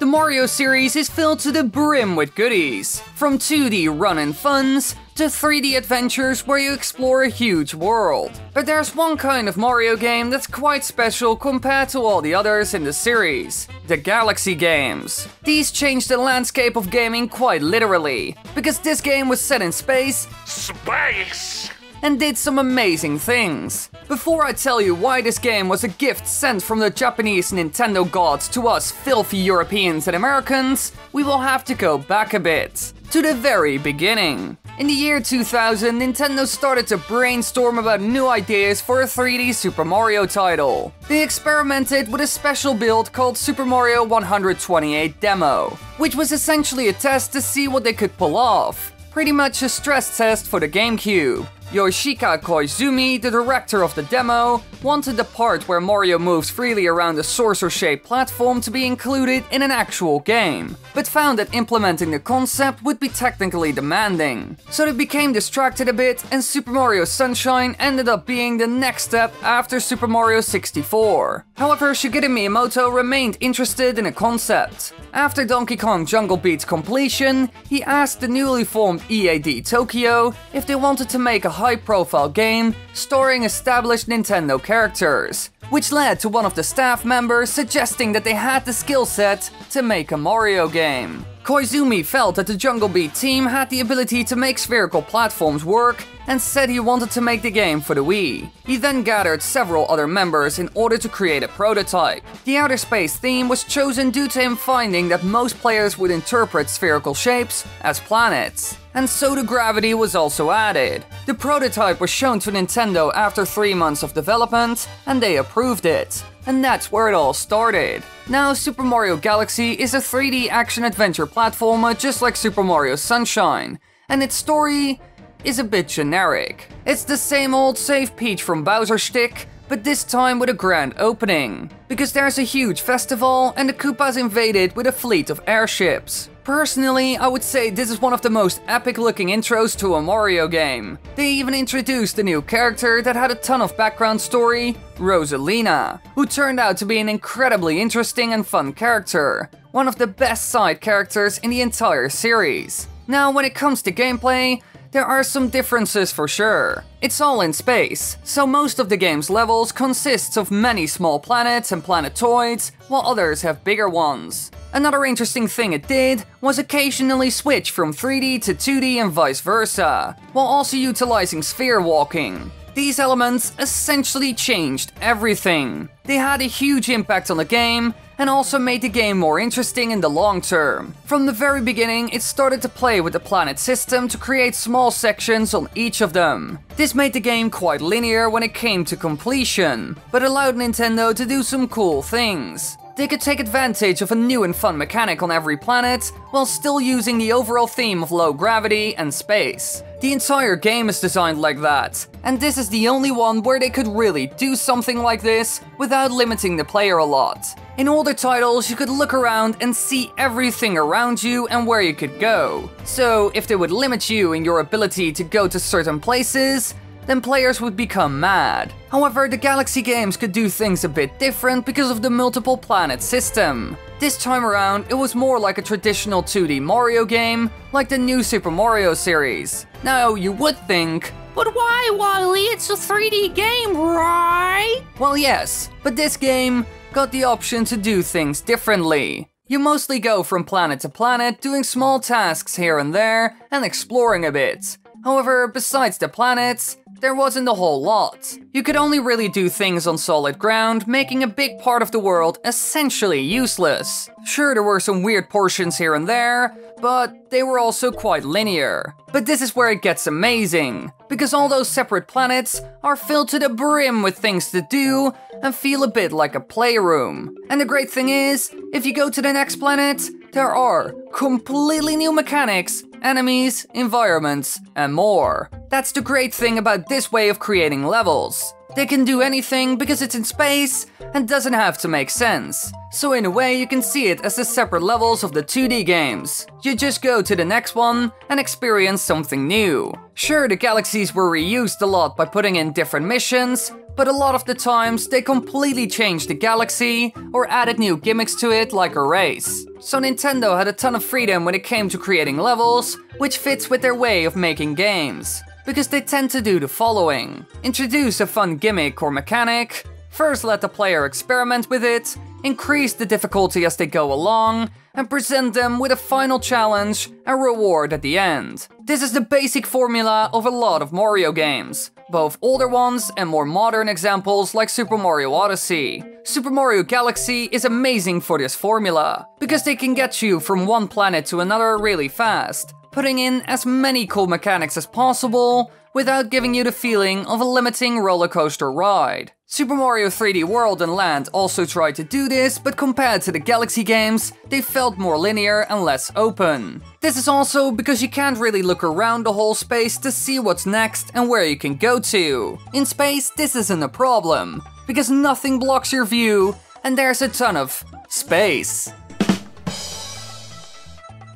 The Mario series is filled to the brim with goodies, from 2D run-and funs to 3D adventures where you explore a huge world. But there's one kind of Mario game that's quite special compared to all the others in the series: the Galaxy games. These changed the landscape of gaming quite literally, because this game was set in space, and did some amazing things. Before I tell you why this game was a gift sent from the Japanese Nintendo gods to us filthy Europeans and Americans, we will have to go back a bit, to the very beginning. In the year 2000, Nintendo started to brainstorm about new ideas for a 3D Super Mario title. They experimented with a special build called Super Mario 128 Demo, which was essentially a test to see what they could pull off. Pretty much a stress test for the GameCube. Yoshika Koizumi, the director of the demo, wanted the part where Mario moves freely around a saucer-shaped platform to be included in an actual game, but found that implementing the concept would be technically demanding. So they became distracted a bit, and Super Mario Sunshine ended up being the next step after Super Mario 64. However, Shigeru Miyamoto remained interested in a concept. After Donkey Kong Jungle Beat's completion, he asked the newly formed EAD Tokyo if they wanted to make a high-profile game starring established Nintendo characters, which led to one of the staff members suggesting that they had the skill set to make a Mario game. Koizumi felt that the Jungle Beat team had the ability to make spherical platforms work and said he wanted to make the game for the Wii. He then gathered several other members in order to create a prototype. The outer space theme was chosen due to him finding that most players would interpret spherical shapes as planets, and so the gravity was also added. The prototype was shown to Nintendo after 3 months of development, and they approved it. And that's where it all started. Now, Super Mario Galaxy is a 3D action-adventure platformer just like Super Mario Sunshine, and its story is a bit generic. It's the same old save Peach from Bowser shtick, but this time with a grand opening. Because there's a huge festival and the Koopas invaded with a fleet of airships. Personally, I would say this is one of the most epic looking intros to a Mario game. They even introduced a new character that had a ton of background story, Rosalina, who turned out to be an incredibly interesting and fun character. One of the best side characters in the entire series. Now, when it comes to gameplay, there are some differences for sure. It's all in space, so most of the game's levels consists of many small planets and planetoids, while others have bigger ones. Another interesting thing it did was occasionally switch from 3D to 2D and vice versa, while also utilizing sphere walking. These elements essentially changed everything. They had a huge impact on the game, and also made the game more interesting in the long term. From the very beginning, it started to play with the planet system to create small sections on each of them. This made the game quite linear when it came to completion, but allowed Nintendo to do some cool things. They could take advantage of a new and fun mechanic on every planet, while still using the overall theme of low gravity and space. The entire game is designed like that, and this is the only one where they could really do something like this without limiting the player a lot. In older titles, you could look around and see everything around you and where you could go. So if they would limit you in your ability to go to certain places, then players would become mad. However, the Galaxy games could do things a bit different because of the multiple planet system. This time around, it was more like a traditional 2D Mario game, like the new Super Mario series. Now, you would think, but why, Wily? It's a 3D game, right? Well, yes, but this game got the option to do things differently. You mostly go from planet to planet, doing small tasks here and there, and exploring a bit. However, besides the planets, there wasn't a whole lot. You could only really do things on solid ground, making a big part of the world essentially useless. Sure, there were some weird portions here and there, but they were also quite linear. But this is where it gets amazing, because all those separate planets are filled to the brim with things to do and feel a bit like a playroom. And the great thing is, if you go to the next planet, there are completely new mechanics, enemies, environments, and more. That's the great thing about this way of creating levels. They can do anything because it's in space and doesn't have to make sense. So in a way you can see it as the separate levels of the 2D games. You just go to the next one and experience something new. Sure, the galaxies were reused a lot by putting in different missions, but a lot of the times they completely changed the galaxy or added new gimmicks to it like a race. So Nintendo had a ton of freedom when it came to creating levels, which fits with their way of making games. Because they tend to do the following: introduce a fun gimmick or mechanic, first let the player experiment with it, increase the difficulty as they go along, and present them with a final challenge and reward at the end. This is the basic formula of a lot of Mario games, both older ones and more modern examples like Super Mario Odyssey. Super Mario Galaxy is amazing for this formula, because they can get you from one planet to another really fast, putting in as many cool mechanics as possible without giving you the feeling of a limiting roller coaster ride. Super Mario 3D World and Land also tried to do this, but compared to the Galaxy games, they felt more linear and less open. This is also because you can't really look around the whole space to see what's next and where you can go to. In space, this isn't a problem, because nothing blocks your view and there's a ton of space.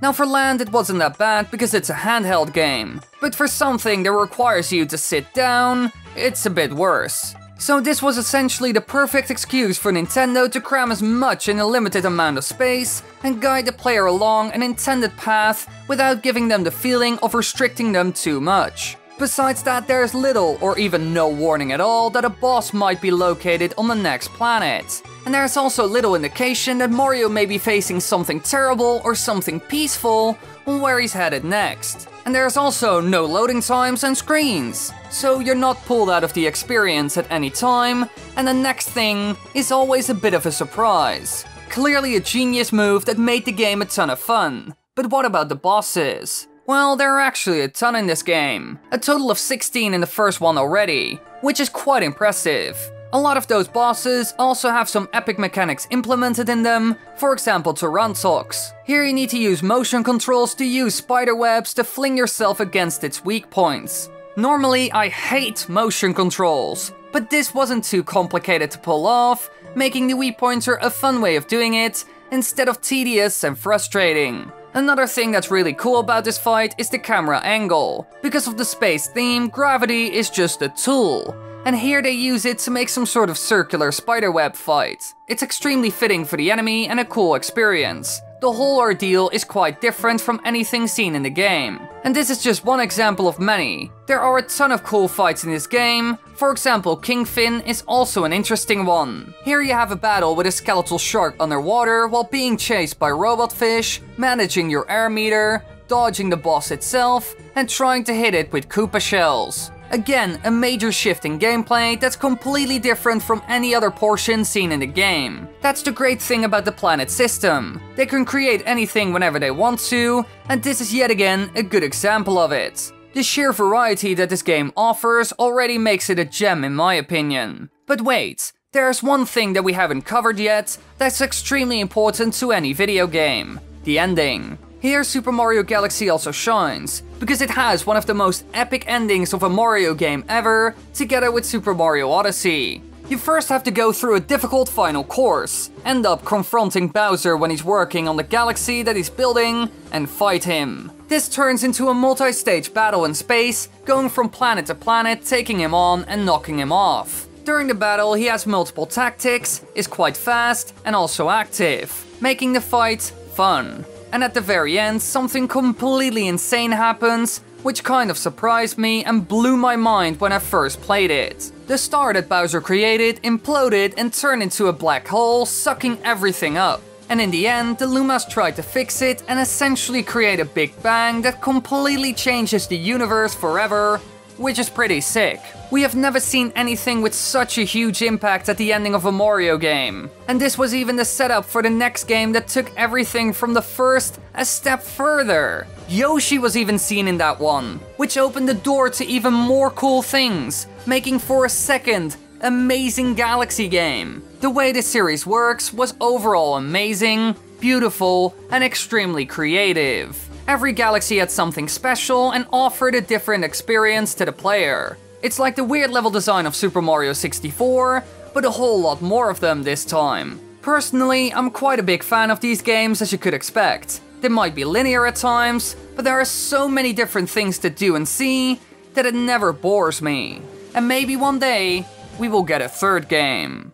Now for Land it wasn't that bad because it's a handheld game, but for something that requires you to sit down, it's a bit worse. So this was essentially the perfect excuse for Nintendo to cram as much in a limited amount of space and guide the player along an intended path without giving them the feeling of restricting them too much. Besides that, there's little or even no warning at all that a boss might be located on the next planet. And there's also little indication that Mario may be facing something terrible or something peaceful on where he's headed next. And there's also no loading times and screens, so you're not pulled out of the experience at any time, and the next thing is always a bit of a surprise. Clearly a genius move that made the game a ton of fun. But what about the bosses? Well, there are actually a ton in this game. A total of 16 in the first one already, which is quite impressive. A lot of those bosses also have some epic mechanics implemented in them, for example Tarantox. Here you need to use motion controls to use spiderwebs to fling yourself against its weak points. Normally I hate motion controls, but this wasn't too complicated to pull off, making the Wii pointer a fun way of doing it, instead of tedious and frustrating. Another thing that's really cool about this fight is the camera angle. Because of the space theme, gravity is just a tool. And here they use it to make some sort of circular spiderweb fight. It's extremely fitting for the enemy and a cool experience. The whole ordeal is quite different from anything seen in the game. And this is just one example of many. There are a ton of cool fights in this game. For example, King Fin is also an interesting one. Here you have a battle with a skeletal shark underwater while being chased by robot fish, managing your air meter, dodging the boss itself, and trying to hit it with Koopa shells. Again, a major shift in gameplay that's completely different from any other portion seen in the game. That's the great thing about the Planet system. They can create anything whenever they want to, and this is yet again a good example of it. The sheer variety that this game offers already makes it a gem in my opinion. But wait, there's one thing that we haven't covered yet that's extremely important to any video game: the ending. Here Super Mario Galaxy also shines, because it has one of the most epic endings of a Mario game ever, together with Super Mario Odyssey. You first have to go through a difficult final course, end up confronting Bowser when he's working on the galaxy that he's building, and fight him. This turns into a multi-stage battle in space, going from planet to planet, taking him on and knocking him off. During the battle he has multiple tactics, is quite fast and also active, making the fight fun. And at the very end, something completely insane happens, which kind of surprised me and blew my mind when I first played it. The star that Bowser created imploded and turned into a black hole, sucking everything up. And in the end, the Lumas tried to fix it and essentially create a big bang that completely changes the universe forever, which is pretty sick. We have never seen anything with such a huge impact at the ending of a Mario game. And this was even the setup for the next game that took everything from the first a step further. Yoshi was even seen in that one, which opened the door to even more cool things, making for a second amazing Galaxy game. The way the series works was overall amazing, beautiful, and extremely creative. Every Galaxy had something special and offered a different experience to the player. It's like the weird level design of Super Mario 64, but a whole lot more of them this time. Personally, I'm quite a big fan of these games, as you could expect. They might be linear at times, but there are so many different things to do and see that it never bores me. And maybe one day, we will get a third game.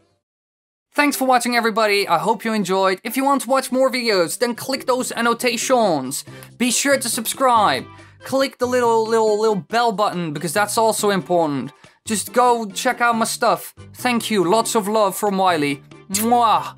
Thanks for watching, everybody. I hope you enjoyed. If you want to watch more videos, then click those annotations. Be sure to subscribe. Click the little bell button, because that's also important. Just go check out my stuff. Thank you. Lots of love from Wiley. Mwah.